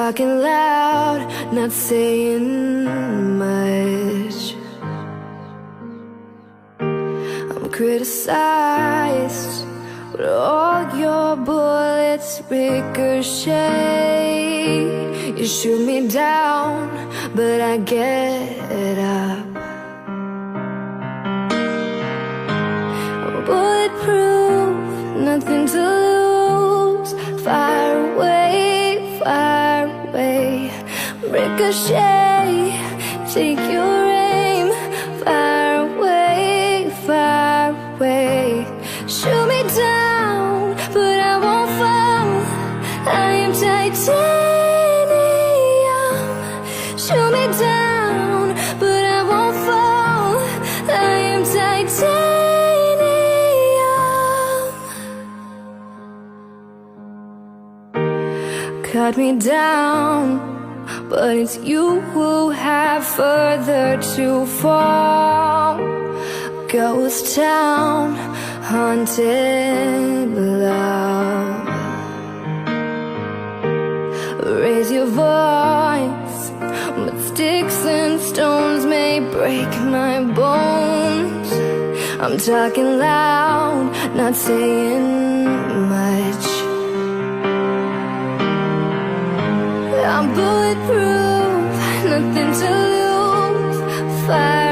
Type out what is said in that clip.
talking loud, not saying much. I'm criticized, but all your bullets ricochet. You shoot me down, but I get up. I'm bulletproof, nothing to lose. Fire away, fire away. Ricochet, take your aim. Fire away, fire away. Shoot me down, but I won't fall. I am titanium. Shoot me down, but I won't fall. I am titanium. Cut me down, but it's you who have further to fall. Ghost town, haunted love. Raise your voice, but sticks and stones may break my bones. I'm talking loud, not saying much. I'm bulletproof, nothing to lose. Fire